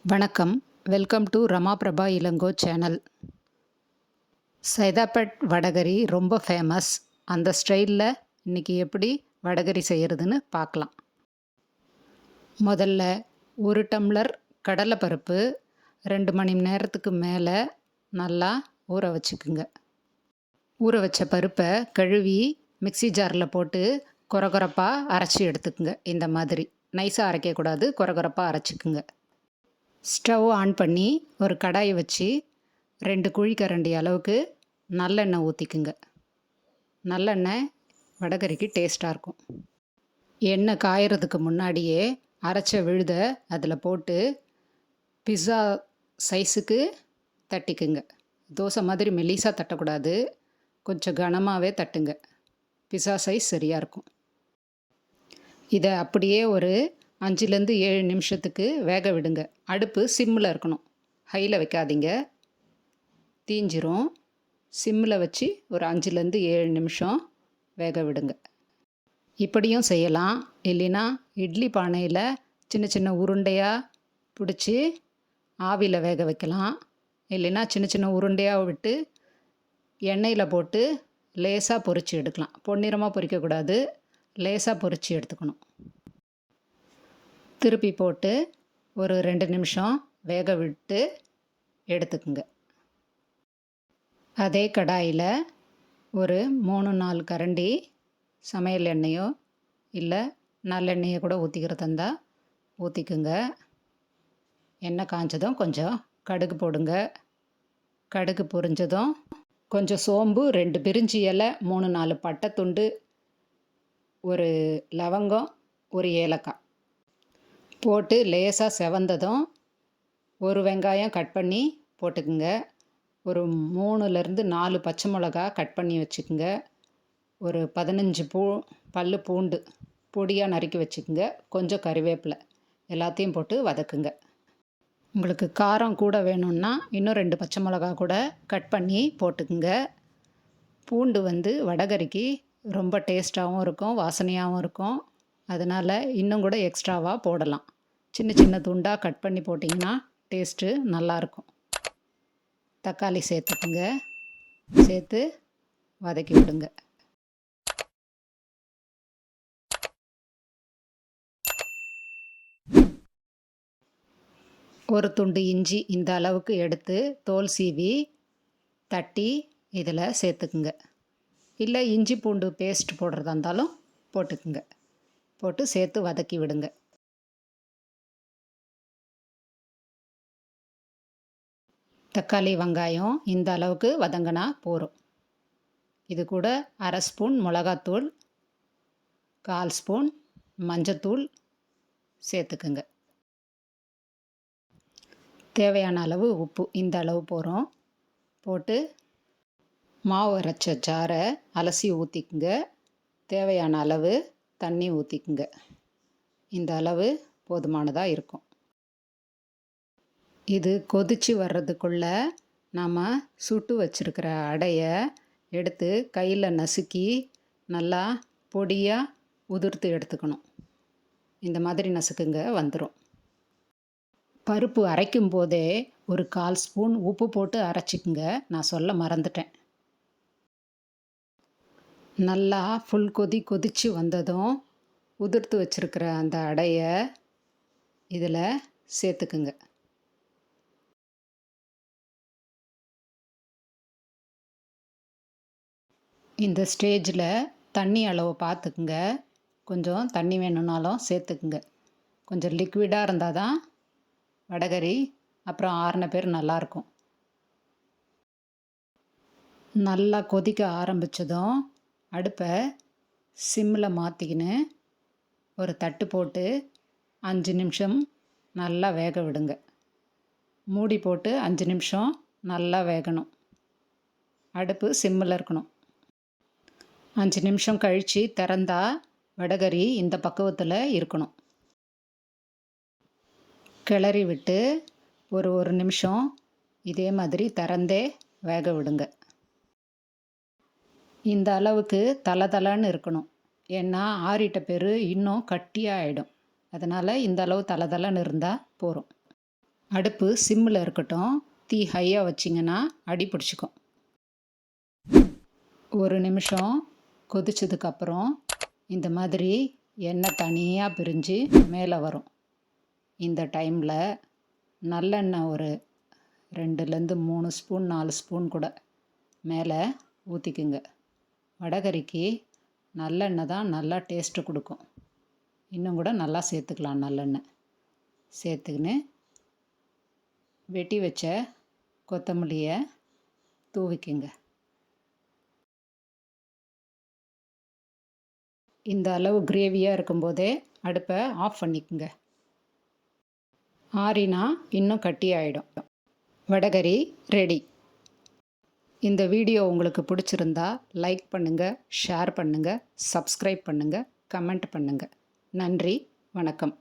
வணக்கம். Welcome to Rama Prabha Ilango channel. Saidapet vadacurry ரொம்ப famous. அந்த ஸ்டைலில் இன்றைக்கி எப்படி வடகரி செய்கிறதுன்னு பார்க்கலாம். முதல்ல 1 டம்ளர் கடலைப்பருப்பு 2 மணி நேரத்துக்கு மேலே நல்லா ஊற வச்சுக்குங்க. ஊற வச்ச பருப்பை கழுவி மிக்ஸி ஜாரில் போட்டு கொரகொரப்பாக அரைச்சி எடுத்துக்குங்க. இந்த மாதிரி நைஸாக அரைக்கக்கூடாது, கொரகொரப்பாக அரைச்சிக்குங்க. ஸ்டவ் ஆன் பண்ணி ஒரு கடாயை வச்சு 2 குழிக்கரண்டி அளவுக்கு நல்லெண்ணெய் ஊற்றிக்குங்க. நல்லெண்ணெய் வடகரிக்கு டேஸ்ட்டாக இருக்கும். எண்ணெய் காயறதுக்கு முன்னாடியே அரைச்ச விழுதை அதில் போட்டு பிஸ்ஸா சைஸுக்கு தட்டிக்குங்க. தோசை மாதிரி மெலிசாக தட்டக்கூடாது, கொஞ்சம் கனமாகவே தட்டுங்க. பிஸ்ஸா சைஸ் சரியாக இருக்கும். இதை அப்படியே ஒரு 5-7 நிமிஷத்துக்கு வேக விடுங்க. அடுப்பு சிம்மில் இருக்கணும், ஹையில் வைக்காதீங்க, தீஞ்சிரும். சிம்மில் வச்சு ஒரு 5-7 நிமிஷம் வேக விடுங்க. இப்படியும் செய்யலாம். இல்லைன்னா இட்லி பானையில் சின்ன சின்ன உருண்டையாக பிடிச்சி ஆவியில் வேக வைக்கலாம். இல்லைன்னா சின்ன சின்ன உருண்டையாக விட்டு எண்ணெயில் போட்டு லேசாக பொரித்து எடுக்கலாம். பொன்னிறமாக பொரிக்கக்கூடாது, லேசாக பொரித்து எடுத்துக்கணும். திருப்பி போட்டு ஒரு 2 நிமிஷம் வேக விட்டு எடுத்துக்குங்க. அதே கடாயில் ஒரு 3-4 கரண்டி சமையல் எண்ணெயோ இல்லை நல்லெண்ணெயை கூட ஊற்றிக்கிறதா இருந்தால் ஊற்றிக்குங்க. எண்ணெய் காய்ஞ்சதும் கொஞ்சம் கடுகு போடுங்க. கடுகு பொரிஞ்சதும் கொஞ்சம் சோம்பு, 2 பிரிஞ்சி இலை, 3-4 பட்டை துண்டு, ஒரு லவங்கம், ஒரு ஏலக்காய் போட்டு லேசாக செவந்ததும் ஒரு வெங்காயம் கட் பண்ணி போட்டுக்குங்க. ஒரு 3-4 பச்சை மிளகா கட் பண்ணி வச்சுக்குங்க. ஒரு 15 பல்லு பூண்டு பொடியாக நறுக்கி வச்சுக்குங்க. கொஞ்சம் கறிவேப்பிலை எல்லாத்தையும் போட்டு வதக்குங்க. உங்களுக்கு காரம் கூட வேணும்னா இன்னும் 2 பச்சை மிளகா கூட கட் பண்ணி போட்டுக்குங்க. பூண்டு வடகரிக்கு ரொம்ப டேஸ்ட்டாகவும் இருக்கும், வாசனையாகவும் இருக்கும். அதனால் இன்னும் கூட எக்ஸ்ட்ராவாக போடலாம். சின்ன சின்ன துண்டாக கட் பண்ணி போட்டிங்கன்னா டேஸ்ட்டு நல்லாயிருக்கும். தக்காளி சேர்த்துக்குங்க. சேர்த்து வதக்கி விடுங்க. ஒரு துண்டு இஞ்சி இந்த அளவுக்கு எடுத்து தோல் சீவி தட்டி இதில் சேர்த்துக்குங்க. இல்லை இஞ்சி பூண்டு பேஸ்ட் போடுறதா இருந்தாலும் போட்டுக்குங்க. போட்டு சேர்த்து வதக்கி விடுங்க. தக்காளி வெங்காயம் இந்த அளவுக்கு வதங்கினா போதும். இது கூட 1/2 ஸ்பூன் மிளகாத்தூள், 1/4 ஸ்பூன் மஞ்சத்தூள் சேர்த்துக்குங்க. தேவையான அளவு உப்பு இந்த அளவு போகிறோம். போட்டு மாவு அரைச்ச ஜாரை அலசி ஊற்றிக்குங்க. தேவையான அளவு தண்ணி ஊற்றிக்குங்க. இந்த அளவு போதுமானதாக இருக்கும். இது கொதித்து வர்றதுக்குள்ளே நாம் சுட்டு வச்சுருக்கிற அடையை எடுத்து கையில் நசுக்கி நல்லா பொடியாக உதிர்த்து எடுத்துக்கணும். இந்த மாதிரி நசுக்குங்க, வந்துடும். பருப்பு அரைக்கும் போதே ஒரு 1/4 ஸ்பூன் உப்பு போட்டு அரைச்சிக்குங்க. நான் சொல்ல மறந்துட்டேன். நல்லா ஃபுல் கொதித்து வந்ததும் உதிர்த்து வச்சுருக்கிற அந்த அடையை இதில் சேர்த்துக்குங்க. இந்த ஸ்டேஜில் தண்ணி அளவு பார்த்துக்குங்க. கொஞ்சம் தண்ணி வேணும்னாலும் சேர்த்துக்குங்க. கொஞ்சம் லிக்விடாக இருந்தால் தான் வடகரி அப்புறம் ஆறின பேர் நல்லாயிருக்கும். நல்லா கொதிக்க ஆரம்பித்ததும் அடுப்பை சிம்மில் மாற்றிக்கின்னு ஒரு தட்டு போட்டு 5 நிமிஷம் நல்லா வேக விடுங்க. மூடி போட்டு 5 நிமிஷம் நல்லா வேகணும். அடுப்பு சிம்மில் இருக்கணும். 5 நிமிஷம் கழித்து திறந்தா வடகரி இந்த பக்குவத்தில் இருக்கணும். கிளறி விட்டு ஒரு நிமிஷம் இதே மாதிரி திறந்தே வேக விடுங்க. இந்த அளவுக்கு தளன்னு இருக்கணும். ஏன்னா ஆறிட்ட பேர் இன்னும் கட்டியாக ஆகிடும். அதனால் இந்த அளவு தளன்னு இருந்தால் போதும். அடுப்பு சிம்மில் இருக்கட்டும். தீ ஹையாக வச்சிங்கன்னா அடி பிடிச்சிக்கும். 1 நிமிஷம் கொதிச்சதுக்கப்புறம் இந்த மாதிரி எண்ணெய் தனியாக பிரிஞ்சு மேலே வரும். இந்த டைமில் நல்லெண்ணெய் ஒரு 2லேருந்து 3 ஸ்பூன் 4 ஸ்பூன் கூட மேலே ஊற்றிக்குங்க. வடகறிக்கு நல்லெண்ணெய் தான் நல்லா டேஸ்ட்டு கொடுக்கும். இன்னும் கூட நல்லா சேர்த்துக்கலாம். நல்லெண்ணெய் சேர்த்துக்கின்னு வெட்டி வச்ச கொத்தமல்லியை தூவிக்குங்க. இந்த அளவு கிரேவியாக இருக்கும்போதே அடுப்பை ஆஃப் பண்ணிக்கோங்க. ஆறினா இன்னும் கட்டி ஆகிடும். வடகறி ரெடி. இந்த வீடியோ உங்களுக்கு பிடிச்சிருந்தா லைக் பண்ணுங்கள், ஷேர் பண்ணுங்கள், சப்ஸ்கிரைப் பண்ணுங்கள், கமெண்ட் பண்ணுங்கள். நன்றி, வணக்கம்.